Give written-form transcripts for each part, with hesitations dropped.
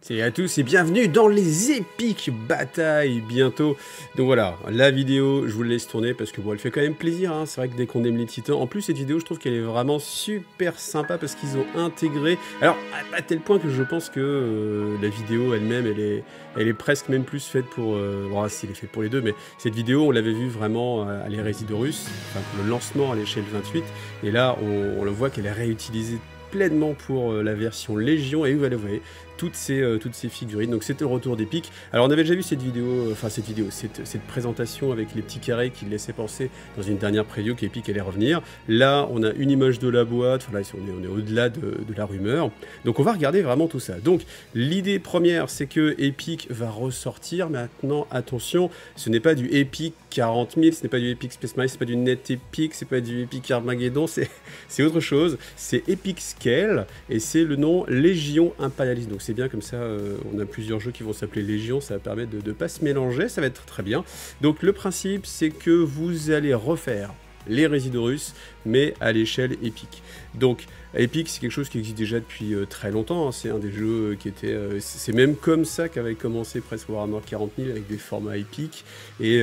Salut à tous et bienvenue dans les épiques batailles bientôt. Donc voilà, la vidéo, je vous la laisse tourner parce que bon, elle fait quand même plaisir, hein. C'est vrai que dès qu'on aime les titans, en plus cette vidéo, je trouve qu'elle est vraiment super sympa parce qu'ils ont intégré, alors à tel point que je pense que la vidéo elle-même, elle est presque même plus faite pour, bon, si elle est faite pour les deux, mais cette vidéo, on l'avait vue vraiment à l'hérésie d'Horus, enfin pour le lancement à l'échelle 28, et là, on le voit qu'elle est réutilisée pleinement pour la version Légion, et vous voyez, toutes ces figurines. Donc c'était le retour d'Epic. Alors on avait déjà vu cette vidéo, cette présentation avec les petits carrés qui laissaient penser dans une dernière preview qu'Epic allait revenir. Là on a une image de la boîte, enfin là on est au-delà de la rumeur. Donc on va regarder vraiment tout ça. Donc l'idée première c'est que Epic va ressortir. Maintenant attention, ce n'est pas du Epic 40 000, ce n'est pas du Epic Space Marine, c'est pas du Net Epic, c'est pas du Epic Armageddon, c'est autre chose. C'est Epic Scale et c'est le nom Légion Impérialiste. Donc c'est bien comme ça, on a plusieurs jeux qui vont s'appeler Légion, ça va permettre de ne pas se mélanger, ça va être très bien. Donc le principe c'est que vous allez refaire les Résidorus, mais à l'échelle Epic. Donc Epic c'est quelque chose qui existe déjà depuis très longtemps, hein. C'est un des jeux qui était... c'est même comme ça qu'avait commencé presque Warhammer 40 000 avec des formats Epic, et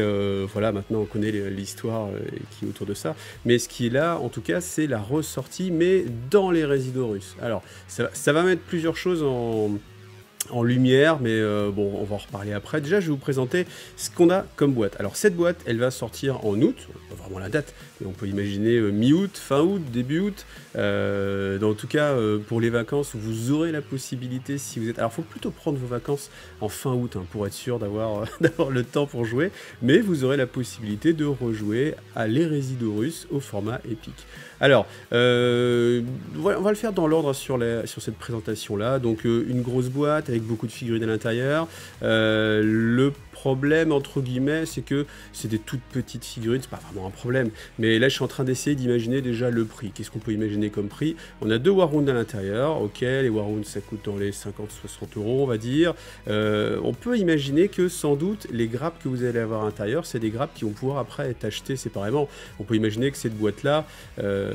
voilà, maintenant on connaît l'histoire qui est autour de ça. Mais ce qui est là, en tout cas, c'est la ressortie, mais dans les Résidorus. Alors, ça va mettre plusieurs choses en lumière, mais bon, on va en reparler après. Déjà, je vais vous présenter ce qu'on a comme boîte. Alors, cette boîte, elle va sortir en août, pas vraiment la date, mais on peut imaginer mi-août, fin août, début août. En tout cas, pour les vacances, vous aurez la possibilité, si vous êtes... Alors, il faut plutôt prendre vos vacances en fin août, hein, pour être sûr d'avoir le temps pour jouer, mais vous aurez la possibilité de rejouer à l'Hérésidorus au format Epic. Alors, on va le faire dans l'ordre sur cette présentation-là. Donc, une grosse boîte avec beaucoup de figurines à l'intérieur. Le problème, entre guillemets, c'est que c'est des toutes petites figurines. C'est pas vraiment un problème. Mais là, je suis en train d'essayer d'imaginer déjà le prix. Qu'est-ce qu'on peut imaginer comme prix? On a deux Warhounds à l'intérieur. Ok, les Warhounds, ça coûte dans les 50-60 €, on va dire. On peut imaginer que, sans doute, les grappes que vous allez avoir à l'intérieur, c'est des grappes qui vont pouvoir après être achetées séparément. On peut imaginer que cette boîte-là...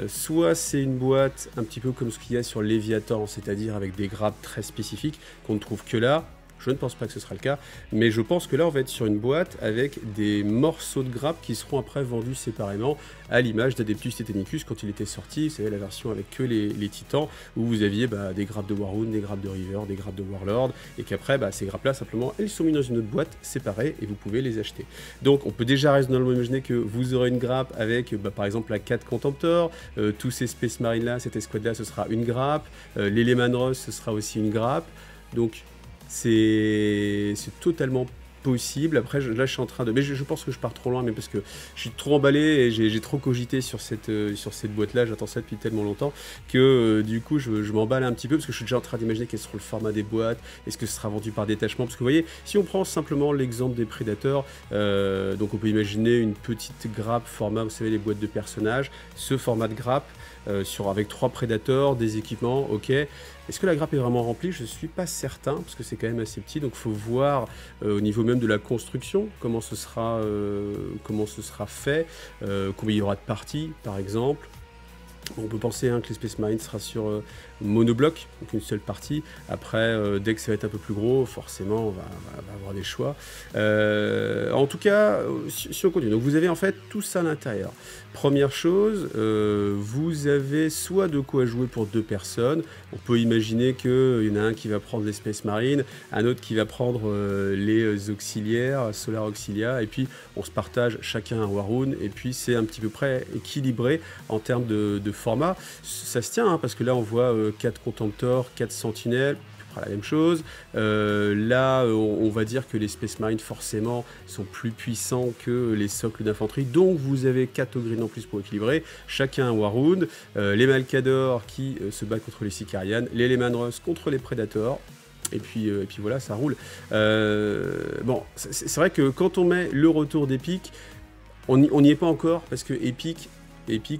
soit c'est une boîte un petit peu comme ce qu'il y a sur Léviathan, c'est-à-dire avec des grappes très spécifiques qu'on ne trouve que là. Je ne pense pas que ce sera le cas, mais je pense que là on va être sur une boîte avec des morceaux de grappes qui seront après vendus séparément, à l'image d'Adeptus Titanicus quand il était sorti. Vous savez, la version avec que les titans, où vous aviez des grappes de Warhound, des grappes de River, des grappes de Warlord, et qu'après ces grappes là simplement elles sont mises dans une autre boîte séparée et vous pouvez les acheter. Donc on peut déjà raisonnablement imaginer que vous aurez une grappe avec par exemple la 4 Contemptor, tous ces Space Marines là, cette escouade là, ce sera une grappe, les Lehman Ross ce sera aussi une grappe. Donc c'est totalement possible. Après là je suis en train de... Mais je pense que je pars trop loin, mais parce que je suis trop emballé et j'ai trop cogité sur cette boîte là, j'attends ça depuis tellement longtemps que du coup je m'emballe un petit peu parce que je suis déjà en train d'imaginer quel sera le format des boîtes, est-ce que ce sera vendu par détachement, parce que vous voyez, si on prend simplement l'exemple des Predators, donc on peut imaginer une petite grappe format, vous savez, les boîtes de personnages, ce format de grappe avec 3 Predators, des équipements, ok. Est-ce que la grappe est vraiment remplie? Je ne suis pas certain, parce que c'est quand même assez petit, donc il faut voir au niveau même de la construction, comment ce sera fait, combien il y aura de parties, par exemple. On peut penser que les Space Marines sera sur monobloc, donc une seule partie. Après, dès que ça va être un peu plus gros, forcément, on va avoir des choix. En tout cas, si on continue, donc vous avez en fait tout ça à l'intérieur. Première chose, vous avez soit de quoi jouer pour 2 personnes. On peut imaginer qu'il y en a un qui va prendre les Space Marines, un autre qui va prendre les auxiliaires, Solar Auxilia, et puis on se partage chacun un Warhound, et puis c'est un petit peu près équilibré en termes de format. Ça se tient, hein, parce que là on voit 4 Contemptors, 4 Sentinelles, la même chose. Là, on va dire que les Space Marines, forcément, sont plus puissants que les socles d'infanterie. Donc, vous avez 4 Ogryn en plus pour équilibrer. Chacun un Warhound. Les Malcadors qui se battent contre les Sicarians. Les Lehman Russ contre les Predators. Et puis voilà, ça roule. Bon, c'est vrai que quand on met le retour d'Epic, on n'y est pas encore, parce que Epic,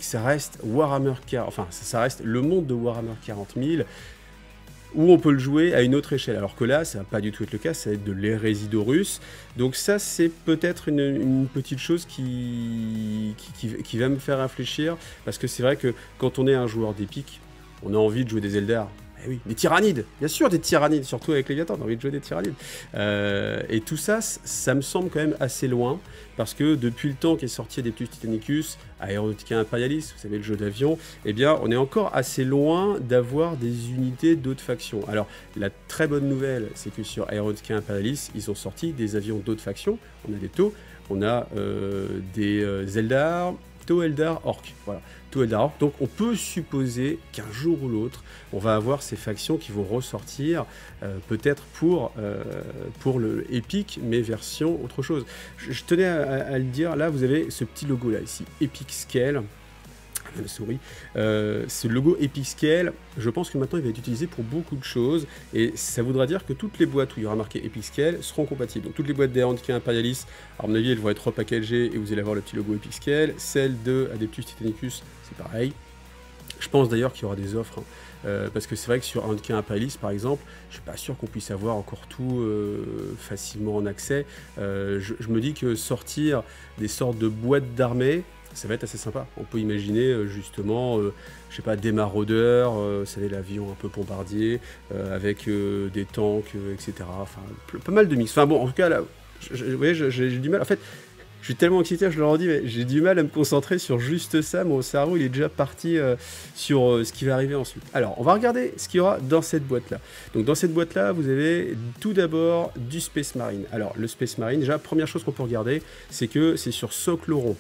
ça reste Warhammer 40... Enfin, ça reste le monde de Warhammer 40 000, où on peut le jouer à une autre échelle, alors que là ça va pas du tout être le cas, ça va être de l'Hérésidorus. Donc ça c'est peut-être une petite chose qui va me faire réfléchir, parce que c'est vrai que quand on est un joueur d'Epic, on a envie de jouer des Eldar. Eh oui, des tyrannides, bien sûr des tyrannides, surtout avec Léviathan, on a envie de jouer des tyrannides. Et tout ça, ça me semble quand même assez loin, parce que depuis le temps qu'est sorti Adeptus Titanicus, Aeronautica Imperialis, vous savez le jeu d'avion, eh bien on est encore assez loin d'avoir des unités d'autres factions. Alors la très bonne nouvelle, c'est que sur Aeronautica Imperialis, ils ont sorti des avions d'autres factions, on a des TOW, on a des Eldar, TOW, Eldar, Orc, voilà. TOW, Eldar, Orc. Donc on peut supposer qu'un jour ou l'autre, on va avoir ces factions qui vont ressortir, peut-être pour le Epic, mais version autre chose. Je tenais à le dire, là vous avez ce petit logo là ici, Epic Scale. La souris. Ce logo Epic Scale, je pense que maintenant il va être utilisé pour beaucoup de choses, et ça voudra dire que toutes les boîtes où il y aura marqué Epic Scale seront compatibles. Donc toutes les boîtes d'Aeronautica Imperialis, à mon avis, elles vont être repackagées et vous allez avoir le petit logo Epic Scale. Celle de Adeptus Titanicus, c'est pareil. Je pense d'ailleurs qu'il y aura des offres, hein, parce que c'est vrai que sur Aeronautica Imperialis, par exemple, je suis pas sûr qu'on puisse avoir encore tout facilement en accès. Je me dis que sortir des sortes de boîtes d'armée, ça va être assez sympa. On peut imaginer justement, je sais pas, des maraudeurs, vous savez, l'avion un peu bombardier, avec des tanks, etc. Enfin, pas mal de mix. Enfin bon, en tout cas, là, vous voyez, j'ai du mal. En fait, je suis tellement excité, je leur dis, mais j'ai du mal à me concentrer sur juste ça. Mon cerveau, il est déjà parti sur ce qui va arriver ensuite. Alors, on va regarder ce qu'il y aura dans cette boîte-là. Donc, dans cette boîte-là, vous avez tout d'abord du Space Marine. Alors, le Space Marine, déjà, première chose qu'on peut regarder, c'est que c'est sur socle rond.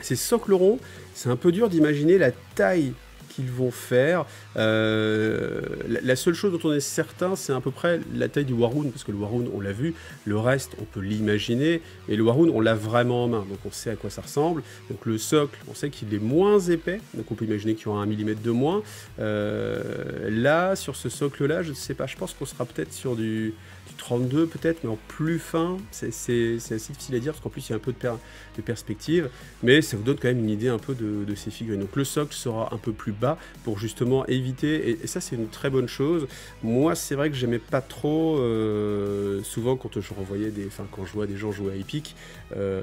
Ces socles ronds, c'est un peu dur d'imaginer la taille qu'ils vont faire. La seule chose dont on est certain, c'est à peu près la taille du Warhound, parce que le Warhound, on l'a vu, le reste, on peut l'imaginer, et le Warhound, on l'a vraiment en main, donc on sait à quoi ça ressemble. Donc le socle, on sait qu'il est moins épais, donc on peut imaginer qu'il y aura 1 mm de moins. Là, sur ce socle-là, je ne sais pas, je pense qu'on sera peut-être sur du 32 peut-être, mais en plus fin, c'est assez difficile à dire, parce qu'en plus il y a un peu de perspective, mais ça vous donne quand même une idée un peu de ces figurines. Donc le socle sera un peu plus bas pour justement éviter, et ça c'est une très bonne chose. Moi c'est vrai que j'aimais pas trop, souvent quand je revoyais quand je vois des gens jouer à Epic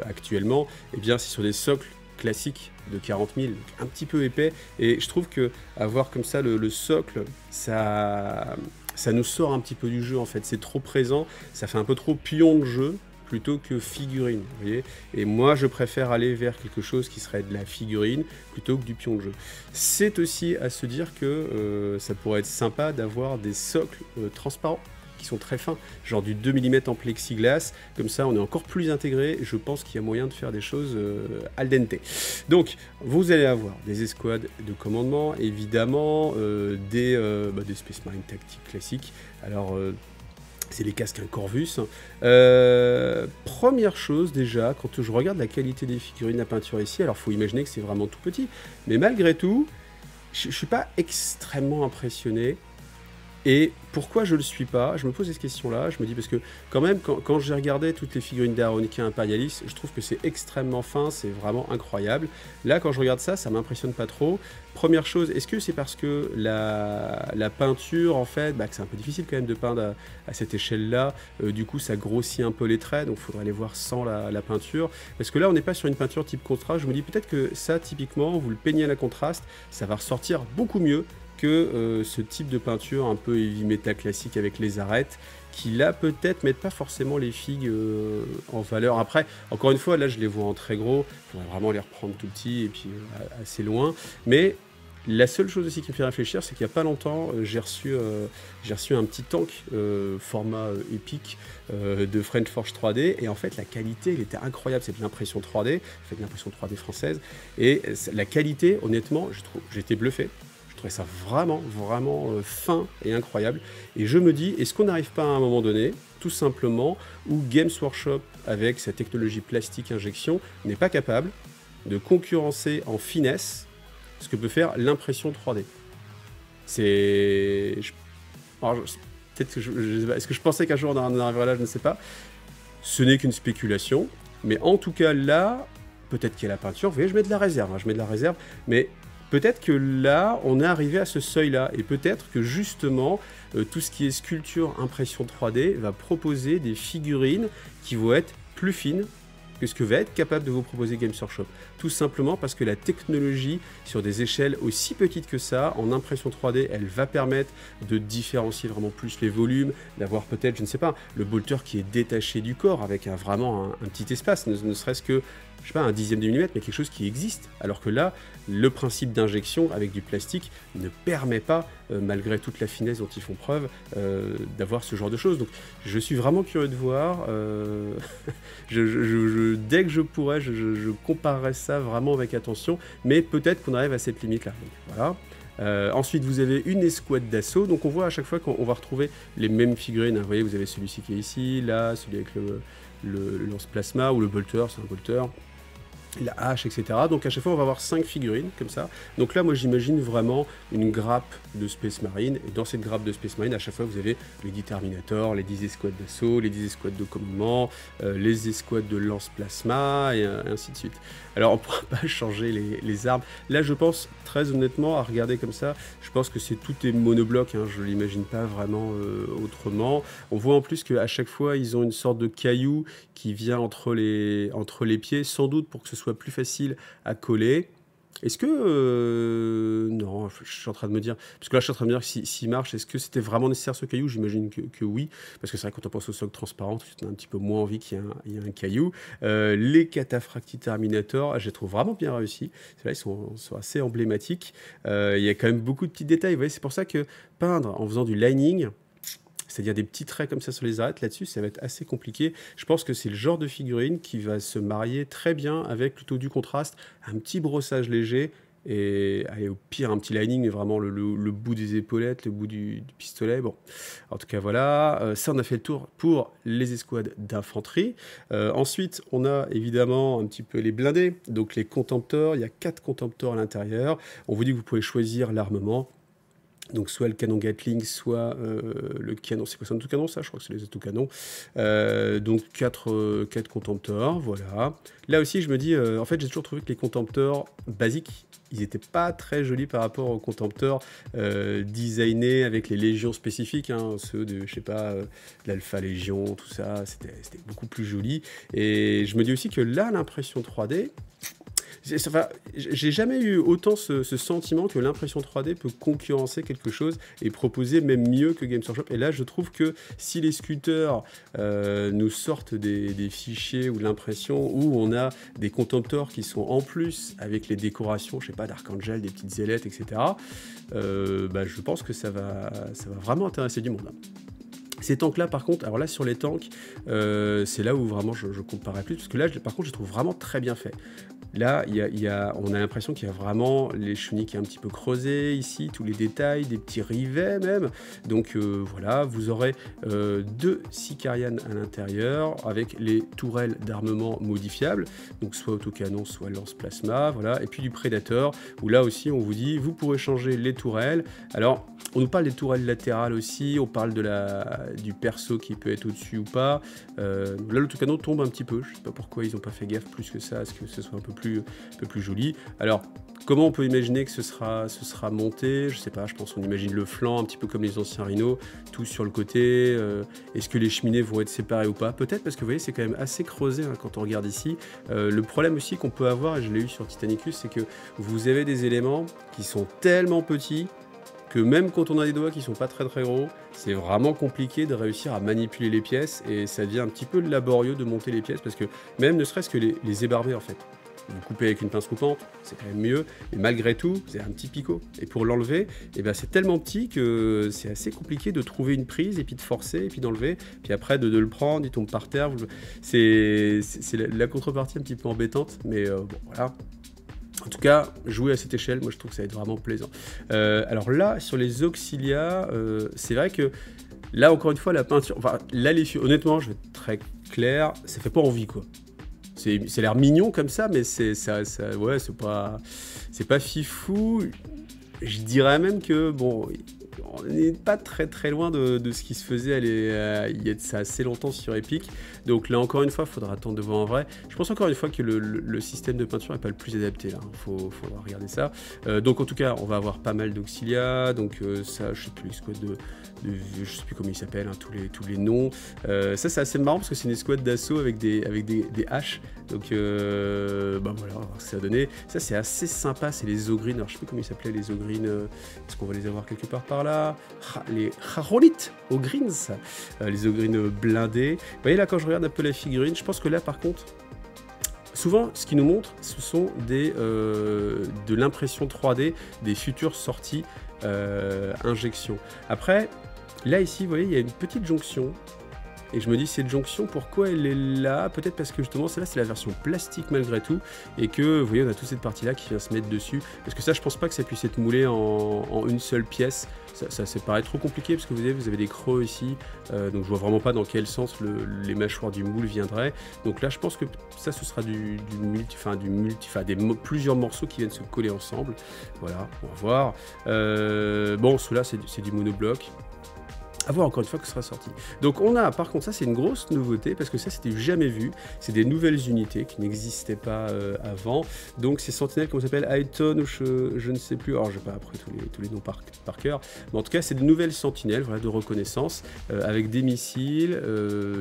actuellement, et bien c'est sur des socles classiques de 40 000, un petit peu épais, et je trouve que avoir comme ça le socle, ça nous sort un petit peu du jeu en fait, c'est trop présent, ça fait un peu trop pion de jeu plutôt que figurine, vous voyez. Et moi je préfère aller vers quelque chose qui serait de la figurine plutôt que du pion de jeu. C'est aussi à se dire que ça pourrait être sympa d'avoir des socles transparents qui sont très fins, genre du 2 mm en plexiglas, comme ça on est encore plus intégré, je pense qu'il y a moyen de faire des choses al dente. Donc vous allez avoir des escouades de commandement, évidemment, des Space Marine tactiques classiques, alors c'est les casques Corvus. Première chose déjà, quand je regarde la qualité des figurines, la peinture ici, alors il faut imaginer que c'est vraiment tout petit, mais malgré tout, je ne suis pas extrêmement impressionné. Et pourquoi je ne le suis pas? Je me pose cette question-là, je me dis parce que quand même, quand j'ai regardé toutes les figurines d'Aeronautica Imperialis, je trouve que c'est extrêmement fin, c'est vraiment incroyable. Là, quand je regarde ça, ça m'impressionne pas trop. Première chose, est-ce que c'est parce que la peinture, en fait, que c'est un peu difficile quand même de peindre à cette échelle-là, du coup ça grossit un peu les traits, donc il faudrait les voir sans la peinture. Parce que là, on n'est pas sur une peinture type contraste, je me dis peut-être que ça, typiquement, vous le peignez à la contraste, ça va ressortir beaucoup mieux que ce type de peinture un peu heavy metal classique avec les arêtes, qui là peut-être mettent pas forcément les figues en valeur. Après, encore une fois, là je les vois en très gros, il faudrait vraiment les reprendre tout petits et puis assez loin, mais la seule chose aussi qui me fait réfléchir, c'est qu'il n'y a pas longtemps, j'ai reçu un petit tank format Epic de French Forge 3D, et en fait la qualité elle était incroyable, c'est de l'impression 3D, en fait de l'impression 3D française, et la qualité, honnêtement, j'étais bluffé. Je trouvais ça vraiment fin et incroyable, et je me dis, est-ce qu'on n'arrive pas à un moment donné, tout simplement, où Games Workshop, avec sa technologie plastique injection, n'est pas capable de concurrencer en finesse ce que peut faire l'impression 3D. C'est... Peut-être que est-ce que je pensais qu'un jour on en arriverait là, je ne sais pas. Ce n'est qu'une spéculation, mais en tout cas là, peut-être qu'il y a la peinture, vous voyez, je mets de la réserve, mais peut-être que là, on est arrivé à ce seuil-là, et peut-être que justement, tout ce qui est sculpture, impression 3D, va proposer des figurines qui vont être plus fines, que ce que va être capable de vous proposer Games Workshop. Tout simplement parce que la technologie, sur des échelles aussi petites que ça, en impression 3D, elle va permettre de différencier vraiment plus les volumes, d'avoir peut-être, je ne sais pas, le bolter qui est détaché du corps, avec vraiment un petit espace, ne serait-ce que, je sais pas, un dixième de millimètre, mais quelque chose qui existe. Alors que là, le principe d'injection avec du plastique ne permet pas, malgré toute la finesse dont ils font preuve, d'avoir ce genre de choses. Donc je suis vraiment curieux de voir. Dès que je pourrais, je comparerai ça vraiment avec attention, mais peut-être qu'on arrive à cette limite-là. Donc voilà. Ensuite, vous avez une escouade d'assaut. Donc on voit à chaque fois qu'on va retrouver les mêmes figurines. Vous voyez, vous avez celui-ci qui est ici, là, celui avec le lance-plasma ou le bolter, c'est un bolter. La hache, etc. Donc à chaque fois on va avoir 5 figurines comme ça. Donc là moi j'imagine vraiment une grappe de Space Marine, et dans cette grappe de Space Marine à chaque fois vous avez les 10 Terminators, les 10 escouades d'assaut, les 10 escouades de commandement, les escouades de lance-plasma et ainsi de suite. Alors on ne pourra pas changer les armes. Là je pense très honnêtement à regarder comme ça, je pense que tout est monobloc, hein, je ne l'imagine pas vraiment autrement. On voit en plus qu'à chaque fois ils ont une sorte de caillou qui vient entre les pieds, sans doute pour que ce soit plus facile à coller. Est-ce que... non, je suis en train de me dire... Parce que là, je suis en train de me dire que s'il marche, est-ce que c'était vraiment nécessaire ce caillou? J'imagine que oui. Parce que c'est vrai que quand on pense au socle transparent, on a un petit peu moins envie qu'il y ait un caillou. Les Cataphractii Terminator, je les trouve vraiment bien réussis. Là, ils sont assez emblématiques. Il y a quand même beaucoup de petits détails. Vous voyez, c'est pour ça que peindre en faisant du lining... C'est-à-dire des petits traits comme ça sur les arêtes, là-dessus, ça va être assez compliqué. Je pense que c'est le genre de figurine qui va se marier très bien avec plutôt du contraste, un petit brossage léger, et allez, au pire, un petit lining, mais vraiment le bout des épaulettes, le bout du pistolet. Bon, en tout cas, voilà. Ça, on a fait le tour pour les escouades d'infanterie. Ensuite, on a évidemment un petit peu les blindés, donc les contemptors. Il y a 4 contemptors à l'intérieur. On vous dit que vous pouvez choisir l'armement. Donc soit le canon Gatling, soit le canon, c'est quoi, c'est un autocanon ça? Je crois que c'est les autocanons. Donc 4 contemptors, voilà. Là aussi je me dis, en fait j'ai toujours trouvé que les contemptors basiques, ils n'étaient pas très jolis par rapport aux contemptors designés avec les légions spécifiques, hein, ceux de, je sais pas, l'Alpha Légion, tout ça, c'était beaucoup plus joli. Et je me dis aussi que là, l'impression 3D, enfin, j'ai jamais eu autant ce sentiment que l'impression 3D peut concurrencer quelque chose et proposer même mieux que Games Workshop. Et là, je trouve que si les sculpteurs nous sortent des fichiers ou de l'impression où on a des contemptors qui sont en plus avec les décorations, je sais pas, d'Archangel, des petites ailettes, etc., je pense que ça va vraiment intéresser du monde, hein. Ces tanks-là, par contre, alors là, sur les tanks, c'est là où vraiment je comparais plus, parce que là, par contre, je trouve vraiment très bien fait. Là, on a l'impression qu'il y a vraiment les chenilles qui est un petit peu creusées ici, tous les détails, des petits rivets même. Donc voilà, vous aurez 2 Sicarian à l'intérieur avec les tourelles d'armement modifiables, donc soit autocanon, soit lance-plasma, voilà. Et puis du Predator, où là aussi on vous dit, vous pourrez changer les tourelles. Alors, on nous parle des tourelles latérales aussi, on parle du perso qui peut être au-dessus ou pas. Là, l'autocanon tombe un petit peu, je sais pas pourquoi ils n'ont pas fait gaffe plus que ça, à ce que ce soit un peu plus joli. Alors, comment on peut imaginer que ce sera monté? Je sais pas, je pense qu'on imagine le flanc, un petit peu comme les anciens Rhino, tout sur le côté. Est-ce que les cheminées vont être séparées ou pas? Peut-être, parce que vous voyez, c'est quand même assez creusé, hein, quand on regarde ici. Le problème aussi qu'on peut avoir, et je l'ai eu sur Titanicus, c'est que vous avez des éléments qui sont tellement petits que même quand on a des doigts qui sont pas très très gros, c'est vraiment compliqué de réussir à manipuler les pièces, et ça devient un petit peu laborieux de monter les pièces, parce que même ne serait-ce que les ébarber en fait. Vous coupez avec une pince coupante, c'est quand même mieux, mais malgré tout, c'est un petit picot. Et pour l'enlever, c'est tellement petit que c'est assez compliqué de trouver une prise, et puis de forcer, et puis d'enlever, puis après de le prendre, il tombe par terre. C'est la contrepartie un petit peu embêtante, mais bon, voilà. En tout cas, jouer à cette échelle, moi je trouve que ça va être vraiment plaisant. Alors là, sur les auxilia, c'est vrai que là, encore une fois, la peinture... Enfin, là, honnêtement, je vais être très clair, ça fait pas envie, quoi. Ça a l'air mignon comme ça, mais ouais, c'est pas fifou. Je dirais même que, bon, on n'est pas très loin de ce qui se faisait il y a de ça assez longtemps sur Epic. Donc là encore une fois, il faudra attendre de voir en vrai. Je pense encore une fois que le système de peinture n'est pas le plus adapté là. Faudra regarder ça. Donc en tout cas, on va avoir pas mal d'auxilia. Donc ça, je sais plus, squad je sais plus comment il s'appelle, hein, tous les noms. Ça c'est assez marrant parce que c'est une escouade d'assaut avec des haches. Donc bah voilà, on va voir ce que ça va donner. Ça c'est assez sympa, c'est les ogrines. Alors je sais plus comment ils s'appelaient les ogrines. Est-ce qu'on va les avoir quelque part par là? Les Harolites ogrines, les ogrines blindées. Vous voyez là quand je regarde un peu la figurine, je pense que là par contre, souvent ce qu'ils nous montrent, ce sont de l'impression 3D des futures sorties injection. Après, là ici, vous voyez, il y a une petite jonction. Et je me dis, cette jonction, pourquoi elle est là? Peut-être parce que justement, celle-là, c'est la version plastique malgré tout. Et que, vous voyez, on a toute cette partie-là qui vient se mettre dessus. Parce que ça, je pense pas que ça puisse être moulé en une seule pièce. Ça paraît trop compliqué parce que vous avez des creux ici. Donc je vois vraiment pas dans quel sens les mâchoires du moule viendraient. Donc là, je pense que ça, ce sera plusieurs morceaux qui viennent se coller ensemble. Voilà, on va voir. Bon, celui-là, c'est du monobloc. À voir encore une fois que ce sera sorti. Donc on a, par contre, ça c'est une grosse nouveauté parce que ça c'était jamais vu. C'est des nouvelles unités qui n'existaient pas avant. Donc ces sentinelles, comment ça s'appelle, Highton, je ne sais plus. Alors je vais pas après tous les noms par cœur. Mais en tout cas, c'est de nouvelles sentinelles, voilà, de reconnaissance avec des missiles,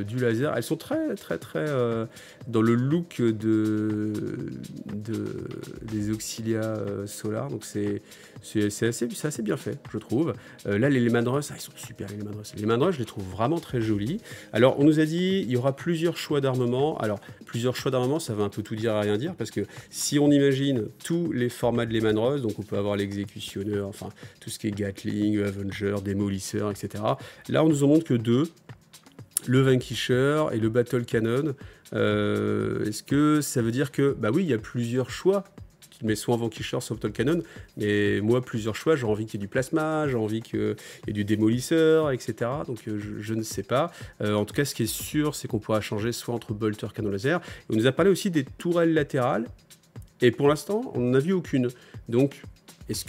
du laser. Elles sont très dans le look des auxilia Solar. Donc c'est assez bien fait, je trouve. Là, les Lehman Russ, ils sont super, les Lehman Russ. Les Lehman Russ, je les trouve vraiment très jolis. Alors, on nous a dit, il y aura plusieurs choix d'armement. Alors, plusieurs choix d'armement, ça va un peu tout dire et rien dire, parce que si on imagine tous les formats de Lehman Russ, donc on peut avoir l'exécutionneur, enfin, tout ce qui est Gatling, Avenger, démolisseur, etc. Là, on nous en montre que deux. Le Vanquisher et le Battle Cannon. Est-ce que ça veut dire que, bah oui, il y a plusieurs choix, mais soit en Vanquisher, soit Battle Cannon, mais moi, plusieurs choix, j'ai envie qu'il y ait du plasma, j'ai envie qu'il y ait du démolisseur, etc. Donc je ne sais pas. En tout cas, ce qui est sûr, c'est qu'on pourra changer soit entre bolter, canon laser. Et on nous a parlé aussi des tourelles latérales, et pour l'instant, on n'en a vu aucune. Donc, est-ce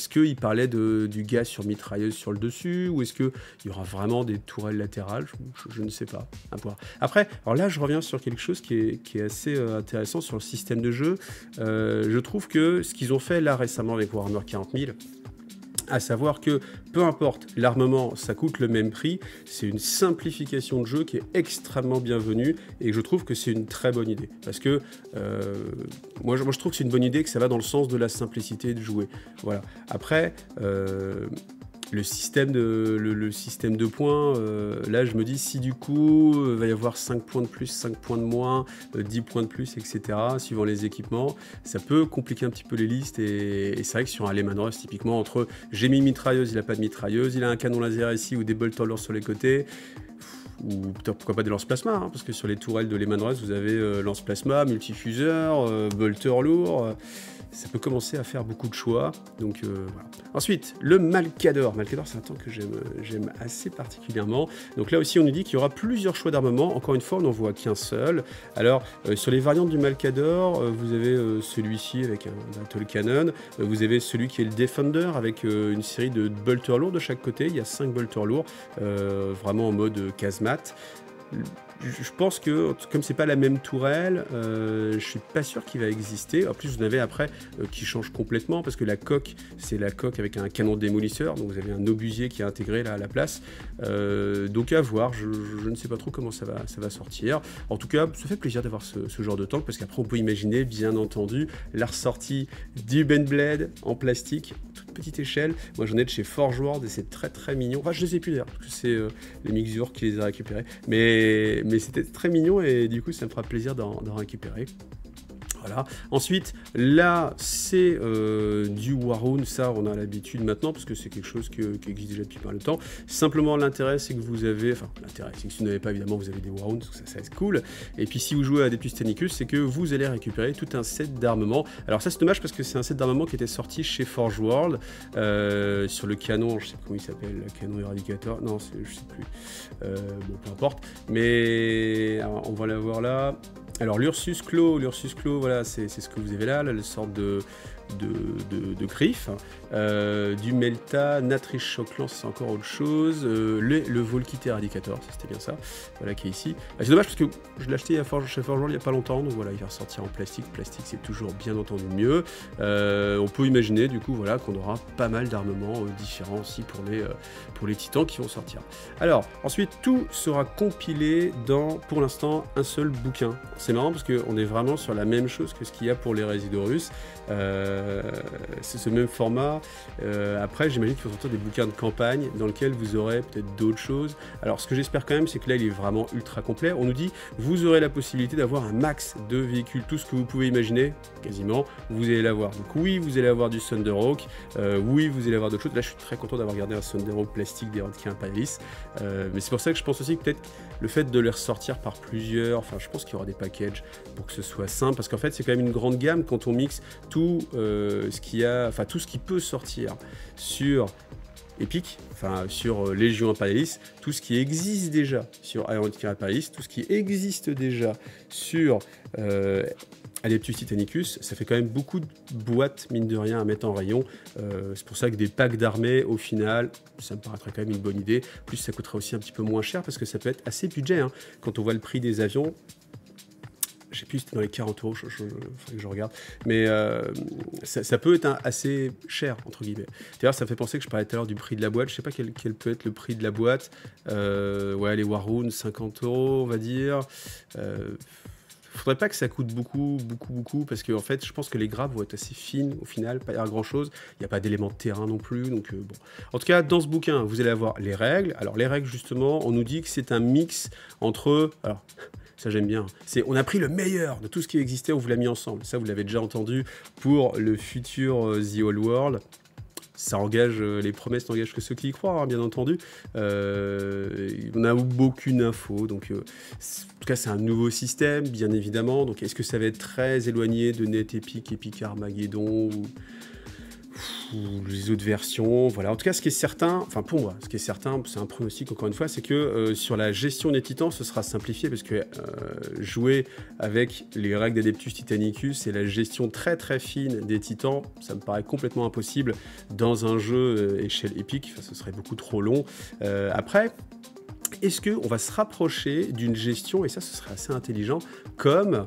qu'il parlait du gaz sur mitrailleuse sur le dessus, ou est-ce qu'il y aura vraiment des tourelles latérales? Je ne sais pas. À voir. Après, alors là, je reviens sur quelque chose qui est assez intéressant sur le système de jeu. Je trouve que ce qu'ils ont fait là récemment avec Warhammer 40 000, à savoir que peu importe l'armement, ça coûte le même prix, c'est une simplification de jeu qui est extrêmement bienvenue et je trouve que c'est une très bonne idée. Parce que moi, je trouve que c'est une bonne idée, que ça va dans le sens de la simplicité de jouer. Voilà. Après, le système de points, là je me dis si du coup va y avoir 5 points de plus, 5 points de moins, 10 points de plus, etc. suivant les équipements, ça peut compliquer un petit peu les listes et c'est vrai que sur un Lehman Russ typiquement, entre j'ai mis mitrailleuse, il n'a pas de mitrailleuse, il a un canon laser ici ou des bolters lourds sur les côtés, ou pourquoi pas des lance-plasma, hein, parce que sur les tourelles de Lehman Russ vous avez lance-plasma, multifuseur, bolter lourd. Ça peut commencer à faire beaucoup de choix. Donc voilà. Ensuite, le Malcador. Malcador, c'est un tank que j'aime assez particulièrement. Donc là aussi, on nous dit qu'il y aura plusieurs choix d'armement. Encore une fois, on n'en voit qu'un seul. Alors, sur les variantes du Malcador, vous avez celui-ci avec un Battle Cannon. Vous avez celui qui est le Defender avec une série de bolters lourds de chaque côté. Il y a 5 bolters lourds, vraiment en mode casemate. Je pense que, comme c'est pas la même tourelle, je suis pas sûr qu'il va exister. En plus, vous en avez après qui change complètement parce que la coque, c'est la coque avec un canon démolisseur. Donc, vous avez un obusier qui est intégré là à la place. Donc, à voir. Je ne sais pas trop comment ça va sortir. En tout cas, ça fait plaisir d'avoir ce genre de tank parce qu'après, on peut imaginer, bien entendu, la ressortie du Benblade en plastique. Petite échelle, moi j'en ai de chez Forge World et c'est très mignon. Enfin, je les ai plus d'ailleurs, parce que c'est les Mixur qui les a récupérés. Mais c'était très mignon et du coup, ça me fera plaisir d'en récupérer. Voilà. Ensuite, là, c'est du Warhound. Ça, on a l'habitude maintenant parce que c'est quelque chose qui existe déjà depuis pas mal de temps. Simplement, l'intérêt, c'est que vous avez... Enfin, l'intérêt, c'est que si vous n'avez pas, évidemment, vous avez des Warhounds, ça c'est cool. Et puis, si vous jouez à Adeptus Titanicus, c'est que vous allez récupérer tout un set d'armement. Alors ça, c'est dommage parce que c'est un set d'armement qui était sorti chez Forge World sur le canon, je sais plus comment il s'appelle, le canon éradicateur. Non, je sais plus. Bon, peu importe. Mais alors, on va l'avoir là. Alors l'Ursus Claw, voilà, c'est ce que vous avez là, la sorte de de griffes, du Melta, Natrice Shock Lance, c'est encore autre chose, le Volkite Eradicator, c'était bien ça, voilà, qui est ici. C'est dommage parce que je l'ai acheté chez Forgeron il n'y a pas longtemps, donc voilà, il va ressortir en plastique. Plastique, c'est toujours bien entendu mieux. On peut imaginer du coup voilà, qu'on aura pas mal d'armements différents aussi pour les titans qui vont sortir. Alors, ensuite, tout sera compilé dans, pour l'instant, un seul bouquin. C'est marrant parce qu'on est vraiment sur la même chose que ce qu'il y a pour les Résidorus. C'est ce même format. Après, j'imagine qu'il faut sortir des bouquins de campagne dans lesquels vous aurez peut-être d'autres choses. Alors, ce que j'espère quand même, c'est que là, il est vraiment ultra complet. On nous dit, vous aurez la possibilité d'avoir un max de véhicules, tout ce que vous pouvez imaginer, quasiment, vous allez l'avoir. Donc oui, vous allez avoir du Thunderhawk, oui, vous allez avoir d'autres choses. Là, je suis très content d'avoir gardé un Thunderhawk plastique d'Eradicate Imperialis. Mais c'est pour ça que je pense aussi que peut-être le fait de les ressortir par plusieurs, enfin, je pense qu'il y aura des packages pour que ce soit simple, parce qu'en fait, c'est quand même une grande gamme quand on mixe tout ce qu'il y a, enfin, tout ce qui peut sortir sur Epic, enfin sur Légion Imperialis, tout ce qui existe déjà sur Ironhide Imperialis, tout ce qui existe déjà sur Adeptus Titanicus, ça fait quand même beaucoup de boîtes, mine de rien, à mettre en rayon. C'est pour ça que des packs d'armées, au final, ça me paraîtrait quand même une bonne idée. Plus, ça coûtera aussi un petit peu moins cher, parce que ça peut être assez budget, hein. Quand on voit le prix des avions, je sais plus, c'était dans les 40 euros, il faudrait que je regarde, mais ça peut être assez cher, entre guillemets. D'ailleurs, ça me fait penser que je parlais tout à l'heure du prix de la boîte, je sais pas quel peut être le prix de la boîte, ouais, les Warrunes, 50 euros, on va dire. Faudrait pas que ça coûte beaucoup, parce que en fait, je pense que les grappes vont être assez fines au final, pas y avoir grand chose. Il n'y a pas d'éléments de terrain non plus, donc bon. En tout cas, dans ce bouquin, vous allez avoir les règles. Alors les règles, justement, on nous dit que c'est un mix entre, alors ça j'aime bien, on a pris le meilleur de tout ce qui existait, on vous l'a mis ensemble. Ça, vous l'avez déjà entendu pour le futur The Old World. Ça engage, les promesses n'engagent que ceux qui y croient, hein, bien entendu. On n'a aucune info, donc en tout cas c'est un nouveau système, bien évidemment. Donc est-ce que ça va être très éloigné de Net Epic, Epic Armageddon ou les autres versions, voilà. En tout cas, ce qui est certain, enfin pour moi, ce qui est certain, c'est un pronostic encore une fois, c'est que sur la gestion des titans, ce sera simplifié parce que jouer avec les règles d'Adeptus Titanicus et la gestion très très fine des titans, ça me paraît complètement impossible dans un jeu échelle épique. Enfin, ce serait beaucoup trop long. Après, est-ce qu'on va se rapprocher d'une gestion, et ça, ce serait assez intelligent, comme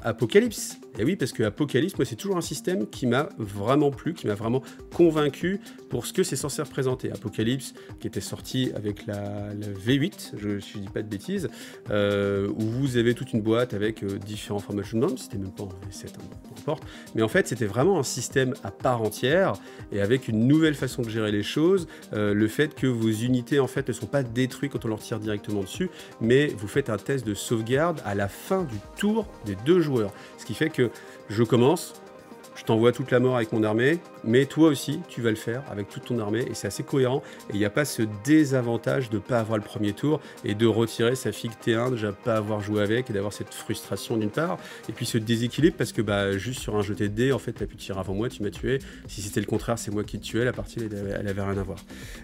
Apocalypse? Et oui, parce que Apocalypse, moi, c'est toujours un système qui m'a vraiment plu, qui m'a vraiment convaincu pour ce que c'est censé représenter. Apocalypse, qui était sorti avec la V8, je ne dis pas de bêtises, où vous avez toute une boîte avec différents formats de jeu. C'était même pas en V7, hein, peu importe. Mais en fait, c'était vraiment un système à part entière, et avec une nouvelle façon de gérer les choses. Le fait que vos unités, en fait, ne sont pas détruites quand on leur tire directement dessus, mais vous faites un test de sauvegarde à la fin du tour des deux joueurs. Ce qui fait que je commence, je t'envoie toute la mort avec mon armée, mais toi aussi, tu vas le faire avec toute ton armée, et c'est assez cohérent, et il n'y a pas ce désavantage de ne pas avoir le premier tour, et de retirer sa figue T1, déjà pas avoir joué avec, et d'avoir cette frustration d'une part, et puis ce déséquilibre, parce que juste sur un jeté de dés, en fait, tu as pu tirer avant moi, tu m'as tué, si c'était le contraire, c'est moi qui te tuais, la partie, elle avait rien à voir.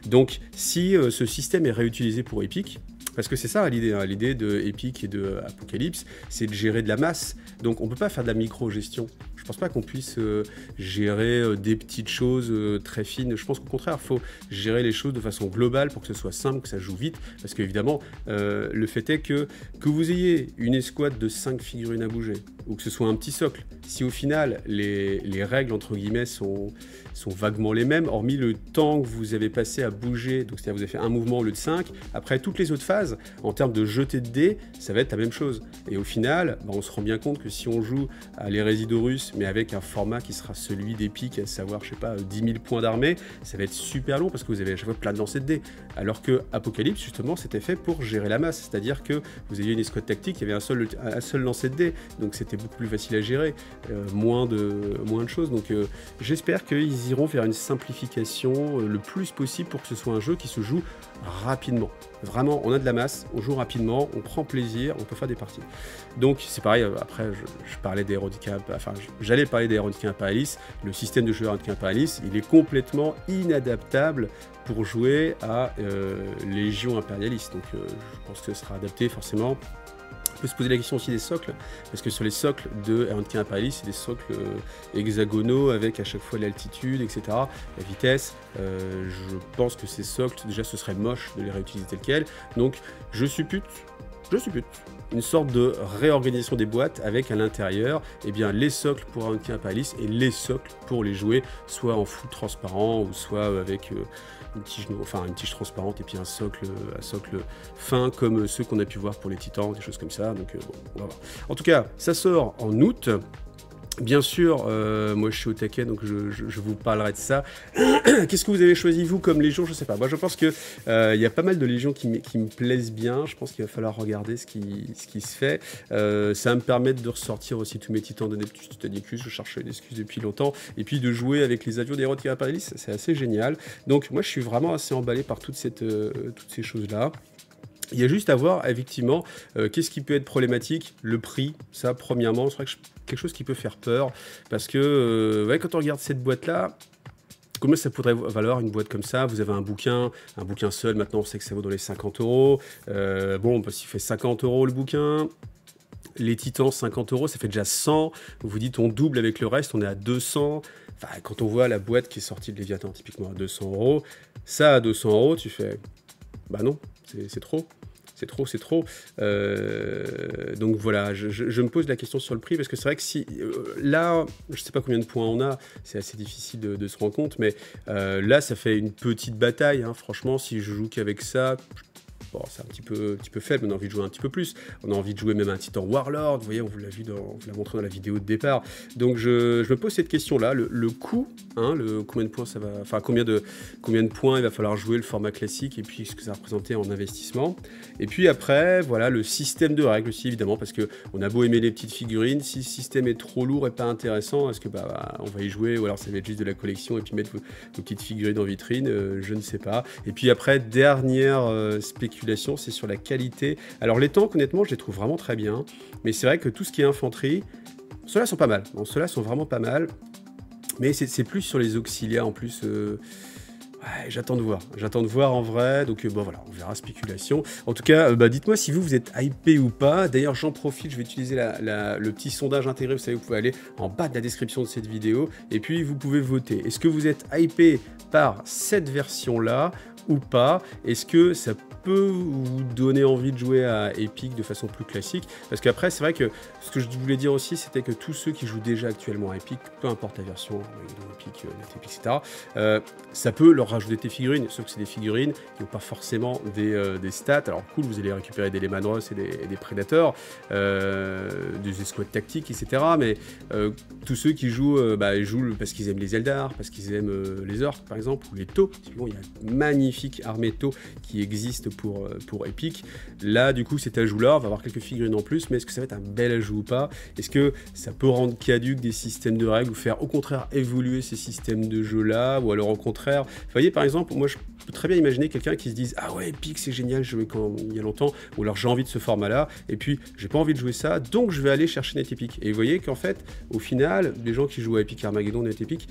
Donc, si ce système est réutilisé pour Epic, parce que c'est ça l'idée, hein, l'idée de Epic et de Apocalypse, c'est de gérer de la masse. Donc on peut pas faire de la micro-gestion. Je pense pas qu'on puisse gérer des petites choses très fines. Je pense qu'au contraire, il faut gérer les choses de façon globale pour que ce soit simple, que ça joue vite. Parce qu'évidemment, le fait est que vous ayez une escouade de 5 figurines à bouger, ou que ce soit un petit socle, si au final les règles entre guillemets sont vaguement les mêmes, hormis le temps que vous avez passé à bouger, donc c'est-à-dire vous avez fait un mouvement au lieu de 5, après toutes les autres phases, en termes de jeter de dés, ça va être la même chose. Et au final, on se rend bien compte que si on joue à les Résidorus, mais avec un format qui sera celui d'Epic, à savoir, je sais pas, 10 000 points d'armée, ça va être super long parce que vous avez à chaque fois plein de lancers de dés. Alors que Apocalypse, justement, c'était fait pour gérer la masse, c'est-à-dire que vous aviez une escouade tactique, il y avait un seul lancer de dés, donc c'était beaucoup plus facile à gérer, moins de choses. Donc j'espère qu'ils iront vers une simplification le plus possible pour que ce soit un jeu qui se joue rapidement. Vraiment, on a de la masse, on joue rapidement, on prend plaisir, on peut faire des parties. Donc c'est pareil, après je parlais d'Eradicate, enfin j'allais parler d'Eradicate Imperialis, le système de jeu d'Eradicate Imperialis, il est complètement inadaptable pour jouer à Légion Imperialis. Donc je pense que ce sera adapté forcément peut se poser la question aussi des socles, parce que sur les socles de R21 Imperialis, c'est des socles hexagonaux avec à chaque fois l'altitude, etc., la vitesse. Je pense que ces socles, déjà, ce serait moche de les réutiliser tels quels. Donc, je suppute une sorte de réorganisation des boîtes avec à l'intérieur les socles pour R21 Imperialis et les socles pour les jouer, soit en full transparent ou soit avec une tige transparente et puis un socle fin comme ceux qu'on a pu voir pour les Titans, des choses comme ça. Donc bon, on va voir. En tout cas, ça sort en août. Bien sûr, moi je suis au taquet, donc je vous parlerai de ça. Qu'est-ce que vous avez choisi, vous, comme légion? Je sais pas. Moi, je pense que y a pas mal de légions qui me plaisent bien. Je pense qu'il va falloir regarder ce qui se fait. Ça va me permettre de ressortir aussi tous mes titans de Neptus Titanicus. Je cherchais une excuse depuis longtemps. Et puis de jouer avec les avions des R21 Imperialis, c'est assez génial. Donc moi, je suis vraiment assez emballé par toutes ces choses-là. Il y a juste à voir, effectivement, qu'est-ce qui peut être problématique, le prix, ça, premièrement, c'est vrai que quelque chose qui peut faire peur, parce que quand on regarde cette boîte-là, combien ça pourrait valoir une boîte comme ça? Vous avez un bouquin seul, maintenant on sait que ça vaut dans les 50 €. Bon, s'il fait 50 € le bouquin, les Titans, 50 €, ça fait déjà 100. Vous vous dites, on double avec le reste, on est à 200. Enfin, quand on voit la boîte qui est sortie de Léviathan, typiquement à 200 €, ça à 200 €, tu fais, bah non, c'est trop. C'est trop. Donc voilà, je me pose la question sur le prix, parce que c'est vrai que si... là, je sais pas combien de points on a, c'est assez difficile de se rendre compte, mais là, ça fait une petite bataille, hein, franchement, si je joue qu'avec ça... Bon, c'est un petit peu faible, on a envie de jouer un petit peu plus. On a envie de jouer même un Titan Warlord, vous voyez, on vous l'a montré dans la vidéo de départ. Donc je me pose cette question-là, le coût, hein, combien de points ça va, enfin combien de points il va falloir jouer le format classique, et puis ce que ça va représenter en investissement. Et puis après, voilà, le système de règles aussi, évidemment, parce que on a beau aimer les petites figurines, si le système est trop lourd et pas intéressant, est-ce que on va y jouer, ou alors ça va être juste de la collection et puis mettre vos petites figurines en vitrine, je ne sais pas. Et puis après, dernière spéculation, c'est sur la qualité. Alors les tanks, honnêtement, je les trouve vraiment très bien, mais c'est vrai que tout ce qui est infanterie, ceux-là sont pas mal. Bon, ceux-là sont vraiment pas mal, mais c'est plus sur les auxiliaires en plus. Ouais, j'attends de voir en vrai, donc bon voilà, on verra, spéculation. En tout cas, dites-moi si vous êtes hypé ou pas. D'ailleurs, j'en profite, je vais utiliser le petit sondage intégré, vous savez, vous pouvez aller en bas de la description de cette vidéo, et puis vous pouvez voter. Est-ce que vous êtes hypé par cette version-là ou pas? Est-ce que ça peut vous donner envie de jouer à Epic de façon plus classique? Parce qu'après, c'est vrai que ce que je voulais dire aussi, c'était que tous ceux qui jouent déjà actuellement à Epic, peu importe la version, Epic, Epic, etc., ça peut leur rajouter des figurines, sauf que c'est des figurines qui n'ont pas forcément des stats. Alors cool, vous allez récupérer des Lehman Russ et des Predators, des escouades tactiques, etc. Mais tous ceux qui jouent, ils jouent parce qu'ils aiment les Eldar, parce qu'ils aiment les Orcs, par exemple, ou les Tau. Il y a une magnifique armée Tau qui existe pour Epic. Là, du coup, cet ajout-là, on va avoir quelques figurines en plus, mais est-ce que ça va être un bel ajout ou pas? Est-ce que ça peut rendre caduque des systèmes de règles ou faire au contraire évoluer ces systèmes de jeu-là? Ou alors au contraire, vous voyez, par exemple, moi je peux très bien imaginer quelqu'un qui se dise, ah ouais, Epic c'est génial, je jouais il y a longtemps, ou alors j'ai envie de ce format-là, et puis j'ai pas envie de jouer ça, donc je vais aller chercher Net Epic. Et vous voyez qu'en fait, au final, les gens qui jouent à Epic Armageddon, Net Epic,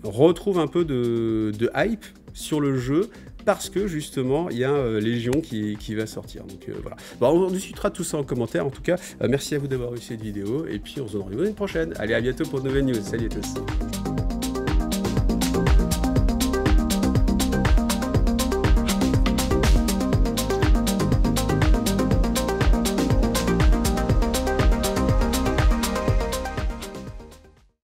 retrouvent un peu de hype sur le jeu, parce que justement il y a Légion qui va sortir. Donc voilà. Bon, on discutera de tout ça en commentaire. En tout cas, merci à vous d'avoir vu cette vidéo, et puis on se donne rendez-vous une prochaine. Allez, à bientôt pour de nouvelles news. Salut à tous.